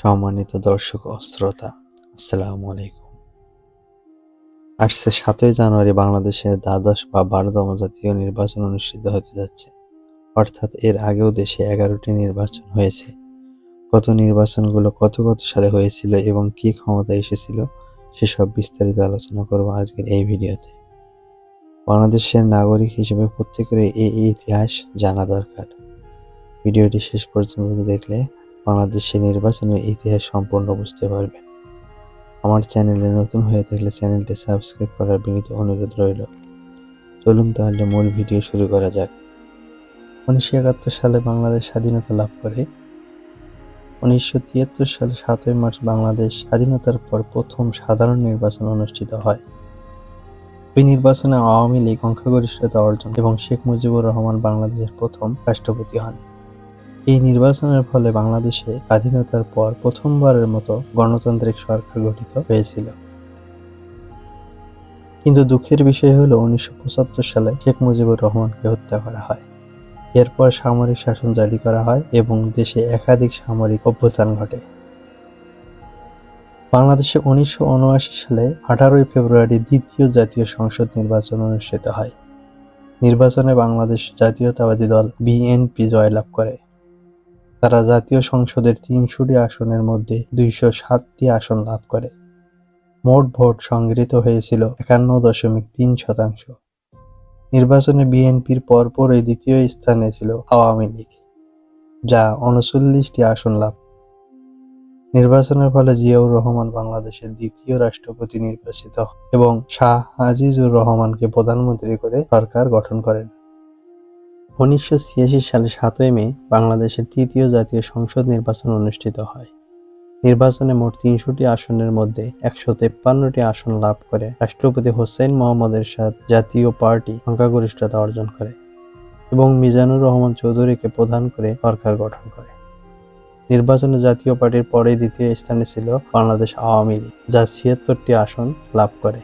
সম্মানিত দর্শক ও শ্রোতা, আসসালামু আলাইকুম। আসছে ৭ই জানুয়ারি বাংলাদেশের দ্বাদশ বা ১২তম জাতীয় নির্বাচন অনুষ্ঠিত হতে যাচ্ছে। অর্থাৎ এর আগেও দেশে ১১টি নির্বাচন হয়েছে। গত নির্বাচনগুলো কত সালে হয়েছিল এবং কে ক্ষমতায় এসেছিল সেসব বিস্তারিত আলোচনা করব আজকের এই ভিডিওতে। বাংলাদেশের নাগরিক হিসেবে প্রত্যেকের এই ইতিহাস জানা দরকার। ভিডিওটি শেষ পর্যন্ত দেখলে বাংলাদেশের নির্বাচনের ইতিহাস সম্পূর্ণ বুঝতে পারবেন। আমার চ্যানেলে নতুন হয়ে থাকলে চ্যানেলটি সাবস্ক্রাইব করার বিনীত অনুরোধ রইল। চলুন তাহলে মূল ভিডিও শুরু করা যাক। ১৯৭১ সালে বাংলাদেশ স্বাধীনতা লাভ করে। ১৯৭৩ সালে ৭ই মার্চ বাংলাদেশ স্বাধীনতার পর প্রথম সাধারণ নির্বাচন অনুষ্ঠিত হয়। ওই নির্বাচনে আওয়ামী লীগ সংখ্যাগরিষ্ঠতা অর্জন এবং শেখ মুজিবুর রহমান বাংলাদেশের প্রথম রাষ্ট্রপতি হন। এই নির্বাচনের ফলে বাংলাদেশে স্বাধীনতার পর প্রথমবারের মতো গণতান্ত্রিক সরকার গঠিত হয়েছিল। কিন্তু দুঃখের বিষয় হলো ১৯৭৫ সালে শেখ মুজিবুর রহমানকে হত্যা করা হয়। এরপর সামরিক শাসন জারি করা হয় এবং দেশে একাধিক সামরিক অভ্যুত্থান ঘটে। বাংলাদেশে ১৯৭৯ সালে ১৮ ফেব্রুয়ারি দ্বিতীয় জাতীয় সংসদ নির্বাচন অনুষ্ঠিত হয়। নির্বাচনে বাংলাদেশ জাতীয়তাবাদী দল বিএনপি জয়লাভ করে। তারা জাতীয় সংসদের ৩০০টি আসনের মধ্যে ২০৭টি আসন লাভ করে। মোট ভোট সংগৃহীত হয়েছিল ৫১.৩%। নির্বাচনে বিএনপির পরপরই দ্বিতীয় স্থানে ছিল আওয়ামী লীগ, যা ৩৯টি আসন লাভ। নির্বাচনের ফলে জিয়াউর রহমান বাংলাদেশের দ্বিতীয় রাষ্ট্রপতি নির্বাচিত এবং শাহ আজিজুর রহমানকে প্রধানমন্ত্রী করে সরকার গঠন করেন। ১৯৮৬ সালে ৭ই মে বাংলাদেশের তৃতীয় জাতীয় সংসদ নির্বাচন অনুষ্ঠিত হয়। নির্বাচনে মোট ৩০০টি আসনের মধ্যে ১৫৩টি আসন লাভ করে রাষ্ট্রপতি হোসেন মোহাম্মদ এরশাদ জাতীয় পার্টি সংখ্যাগরিষ্ঠতা অর্জন করে এবং মিজানুর রহমান চৌধুরীকে প্রধান করে সরকার গঠন করে। নির্বাচনে জাতীয় পার্টির পরেই দ্বিতীয় স্থানে ছিল বাংলাদেশ আওয়ামী লীগ, যা ৭৬টি আসন লাভ করে।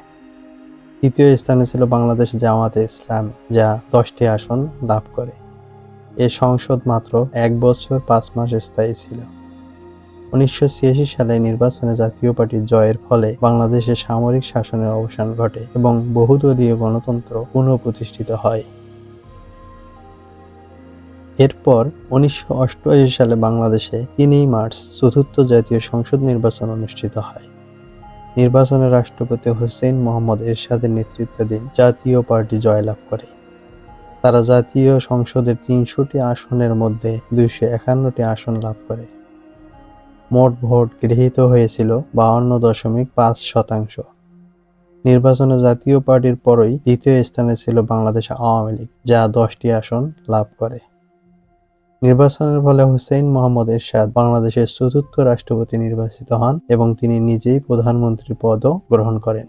তৃতীয় স্থানে ছিল বাংলাদেশ জামাতে ইসলামী, যা ১০টি আসন লাভ করে। এ সংসদ মাত্র ১ বছর ৫ মাস স্থায়ী ছিল। ১৯৮৬ সালে নির্বাচনে জাতীয় পার্টির জয়ের ফলে বাংলাদেশে সামরিক শাসনের অবসান ঘটে এবং বহুদলীয় গণতন্ত্র পুনঃপ্রতিষ্ঠিত হয়। এরপর ১৯৮৮ সালে বাংলাদেশে ৩ মার্চ চতুর্থ জাতীয় সংসদ নির্বাচন অনুষ্ঠিত হয়। নির্বাচনে রাষ্ট্রপতি হোসেন মোহাম্মদ এরশাদের নেতৃত্বাধীন জাতীয় পার্টি জয়লাভ করে। তারা জাতীয় সংসদের ৩০০টি আসনের মধ্যে ২৫১টি আসন লাভ করে। মোট ভোট গৃহীত হয়েছিল ৫২.৫%। নির্বাচনে জাতীয় পার্টির পরই দ্বিতীয় স্থানে ছিল বাংলাদেশ আওয়ামী লীগ, যা ১০টি আসন লাভ করে। নির্বাচনের ফলে হোসেন মোহাম্মদ এরশাদ বাংলাদেশের চতুর্থ রাষ্ট্রপতি নির্বাচিত হন এবং তিনি নিজেই প্রধানমন্ত্রী পদও গ্রহণ করেন।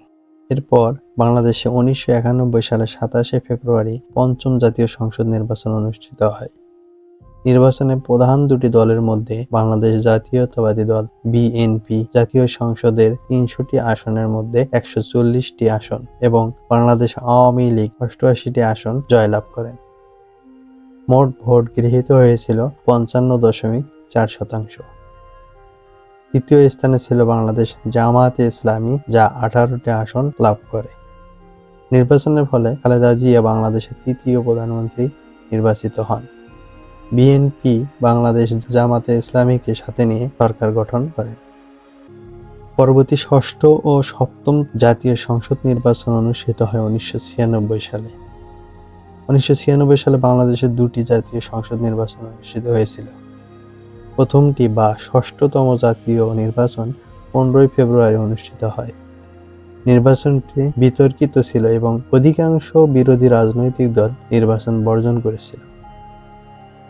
এরপর বাংলাদেশে ১৯৯১ সালে ২৭শে ফেব্রুয়ারি পঞ্চম জাতীয় সংসদ নির্বাচন অনুষ্ঠিত হয়। নির্বাচনে প্রধান দুটি দলের মধ্যে বাংলাদেশ জাতীয়তাবাদী দল বিএনপি জাতীয় সংসদের ৩০০টি আসনের মধ্যে ১৪০টি আসন এবং বাংলাদেশ আওয়ামী লীগ ৮৮টি আসন জয়লাভ করেন। মোট ভোট গৃহীত হয়েছিল ৫৫.৪%। তৃতীয় স্থানে ছিল বাংলাদেশ জামায়াতে ইসলামী, যা ১৮টি আসন লাভ করে। নির্বাচনের ফলে খালেদা জিয়া বাংলাদেশের তৃতীয় প্রধানমন্ত্রী নির্বাচিত হন। বিএনপি বাংলাদেশ জামায়াতে ইসলামীকে সাথে নিয়ে সরকার গঠন করে। পরবর্তী ষষ্ঠ ও সপ্তম জাতীয় সংসদ নির্বাচন অনুষ্ঠিত হয় ১৯৯৬ সালে। ১৯৯৬ সালে বাংলাদেশের দুটি জাতীয় সংসদ নির্বাচন অনুষ্ঠিত হয়েছিল। প্রথমটি বা ষষ্ঠতম জাতীয় নির্বাচন ১৫ই ফেব্রুয়ারি অনুষ্ঠিত হয়। নির্বাচনটি বিতর্কিত ছিল এবং অধিকাংশ বিরোধী রাজনৈতিক দল নির্বাচন বর্জন করেছিল।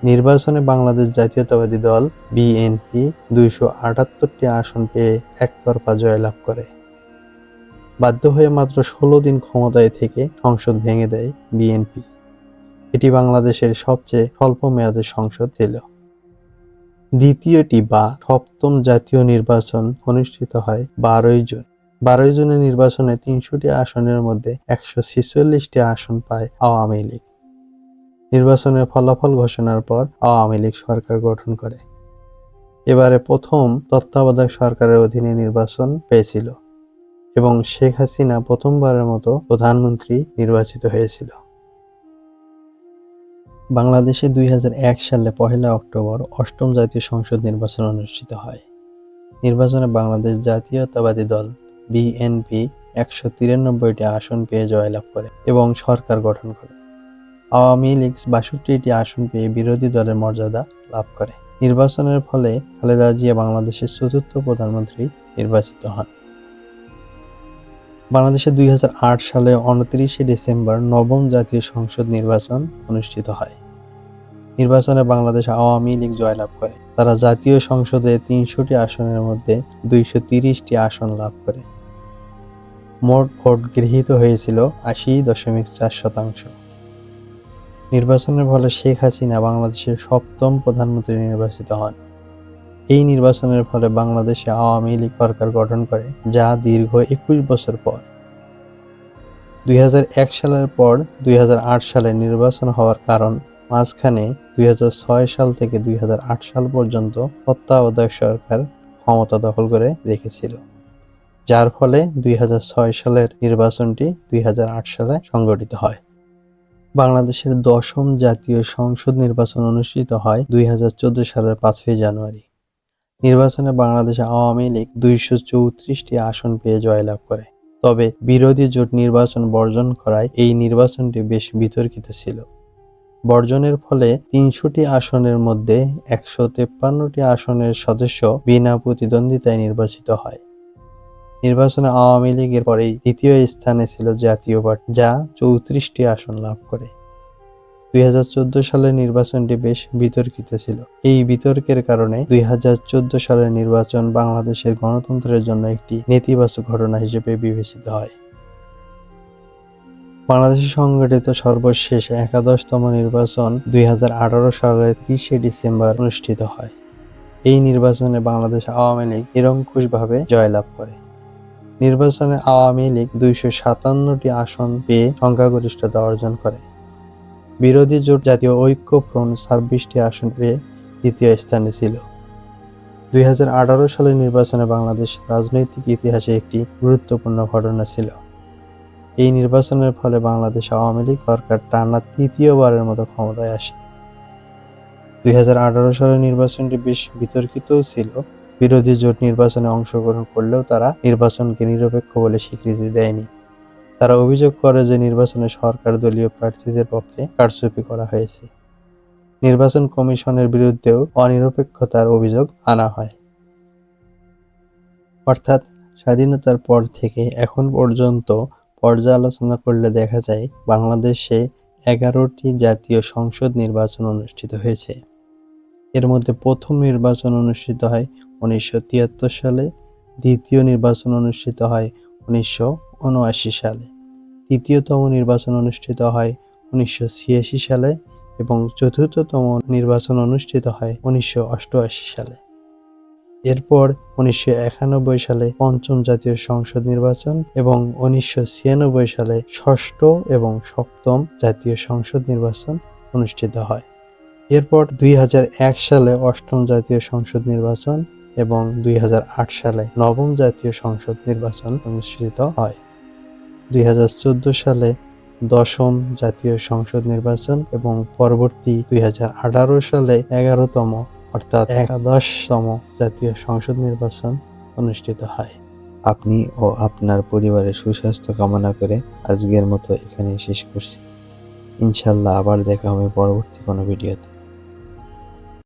নির্বাচনে বাংলাদেশ জাতীয়তাবাদী দল বিএনপি ২৭৮টি আসন পেয়ে একতরফা জয়লাভ করে। বাধ্য হয়ে মাত্র ১৬ দিন ক্ষমতায় থেকে সংসদ ভেঙে দেয় বিএনপি। এটি বাংলাদেশের সবচেয়ে স্বল্প মেয়াদের সংসদ ছিল। দ্বিতীয়টি বা সপ্তম জাতীয় নির্বাচন অনুষ্ঠিত হয় ১২ই জুন। ১২ই জুনের নির্বাচনে ৩০০টি আসনের মধ্যে ১৪৬টি আসন পায় আওয়ামী লীগ। নির্বাচনের ফলাফল ঘোষণার পর আওয়ামী লীগ সরকার গঠন করে। এবারে প্রথম তত্ত্বাবধায়ক সরকারের অধীনে নির্বাচন পেয়েছিল এবং শেখ হাসিনা প্রথমবারের মতো প্রধানমন্ত্রী নির্বাচিত হয়েছিল। বাংলাদেশে ২০০১ সালে ১ অক্টোবর অষ্টম জাতীয় সংসদ নির্বাচন অনুষ্ঠিত হয়। নির্বাচনে বাংলাদেশ জাতীয়তাবাদী দল বিএনপি ১৯৩টি আসন পেয়ে জয়লাভ করে এবং সরকার গঠন করে। আওয়ামী লীগ ৬২টি আসন পেয়ে বিরোধী দলের মর্যাদা লাভ করে। নির্বাচনের ফলে খালেদা জিয়া বাংলাদেশের চতুর্থ প্রধানমন্ত্রী নির্বাচিত হন। বাংলাদেশে ২০০৮ সালে ২৯ ডিসেম্বর নবম জাতীয় সংসদ নির্বাচন অনুষ্ঠিত হয়। নির্বাচনে বাংলাদেশ আওয়ামী লীগ জয়লাভ করে। তারা জাতীয় সংসদে ৩০০টি আসনের মধ্যে ২৩০টি আসন লাভ করে। মোট ভোট গৃহীত হয়েছিল ৮০.৪%। নির্বাচনের ফলে শেখ হাসিনা বাংলাদেশের সপ্তম প্রধানমন্ত্রী নির্বাচিত হন। এই নির্বাচনের ফলে বাংলাদেশে আওয়ামী লীগ সরকার গঠন করে, যা দীর্ঘ ২১ বছর পর। ২০০১ সালের পর ২০০৮ সালে নির্বাচন হওয়ার কারণ মাঝখানে ২০০৬ সাল থেকে ২০০৮ সাল পর্যন্ত তত্ত্বাবধায়ক সরকার ক্ষমতা দখল করে রেখেছিল, যার ফলে ২০০৬ সালের নির্বাচনটি ২০০৮ সালে সংগঠিত হয়। বাংলাদেশের ১০ম জাতীয় সংসদ নির্বাচন অনুষ্ঠিত হয় ২০১৪ সালের ৫ই জানুয়ারি। নির্বাচনে বাংলাদেশ আওয়ামী লীগ ২৩৪টি আসন পেয়ে জয়লাভ করে। তবে বিরোধী জোট নির্বাচন বর্জন করায় এই নির্বাচনটি বেশ বিতর্কিত ছিল। বর্জনের ফলে ৩০০টি আসনের মধ্যে ১৫৩টি আসনের সদস্য বিনা প্রতিদ্বন্দ্বিতায় নির্বাচিত হয়। নির্বাচনে আওয়ামী লীগের পরেই দ্বিতীয় স্থানে ছিল জাতীয় পার্টি, যা ৩৪টি আসন লাভ করে। ২০১৪ সালের নির্বাচনটি বেশ বিতর্কিত ছিল। এই বিতর্কের কারণে ২০১৪ সালের নির্বাচন বাংলাদেশের গণতন্ত্রের জন্য একটি নেতিবাচক ঘটনা হিসেবে বিবেচিত হয়। বাংলাদেশে সংগঠিত সর্বশেষ একাদশতম নির্বাচন ২০১৮ সালের ৩০ ডিসেম্বর অনুষ্ঠিত হয়। এই নির্বাচনে বাংলাদেশ আওয়ামী লীগ নিরঙ্কুশভাবে জয়লাভ করে। নির্বাচনে আওয়ামী লীগ ২৫৭টি আসন পেয়ে সংখ্যাগরিষ্ঠতা অর্জন করে। বিরোধী জোট জাতীয় ঐক্য ফ্রন্ট ২৬টি আসন পেয়ে দ্বিতীয় স্থানে ছিল। ২০১৮ সালের নির্বাচনে বাংলাদেশ রাজনৈতিক ইতিহাসে একটি গুরুত্বপূর্ণ ঘটনা ছিল। এই নির্বাচনের ফলে বাংলাদেশ আওয়ামী লীগ সরকার টানা তৃতীয়বারের মতো ক্ষমতায় আসে। ২০১৮ সালের নির্বাচনটি বেশ বিতর্কিতও ছিল। বিরোধী জোট নির্বাচনে অংশগ্রহণ করলেও তারা নির্বাচনকে নিরপেক্ষ বলে স্বীকৃতি দেয়নি। তারা অভিযোগ করে যে নির্বাচনে সরকার দলীয় প্রার্থীদের পক্ষে কারচুপি করা হয়েছে। নির্বাচন কমিশনের বিরুদ্ধেও অনিরপেক্ষতার অভিযোগ আনা হয়। অর্থাৎ স্বাধীনতার পর থেকে এখন পর্যন্ত পর্যালোচনা করলে দেখা যায় বাংলাদেশে ১১টি জাতীয় সংসদ নির্বাচন অনুষ্ঠিত হয়েছে। এর মধ্যে প্রথম নির্বাচন অনুষ্ঠিত হয় ১৯৭৩ সালে, দ্বিতীয় নির্বাচন অনুষ্ঠিত হয় ১৯৭৯ সালে, তৃতীয়তম নির্বাচন অনুষ্ঠিত হয় ১৯৮৬ সালে এবং চতুর্থতম নির্বাচন অনুষ্ঠিত হয় ১৯৮৮ সালে। এরপর ১৯৯১ সালে পঞ্চম জাতীয় সংসদ নির্বাচন এবং ১৯৯৬ সালে ষষ্ঠ এবং সপ্তম জাতীয় সংসদ নির্বাচন অনুষ্ঠিত হয়। এরপর ২০০১ সালে অষ্টম জাতীয় সংসদ নির্বাচন এবং ২০০৮ সালে নবম জাতীয় সংসদ নির্বাচন অনুষ্ঠিত হয়। ২০১৪ সালে ১০ম জাতীয় সংসদ নির্বাচন এবং পরবর্তী ২০১৮ সালে ১১তম অর্থাৎ একাদশতম জাতীয় সংসদ নির্বাচন অনুষ্ঠিত হয়। আপনি ও আপনার পরিবারের সুস্বাস্থ্য কামনা করে আজকের মতো এখানেই শেষ করছি। ইনশাআল্লাহ আবার দেখা হবে পরবর্তী কোনো ভিডিওতে।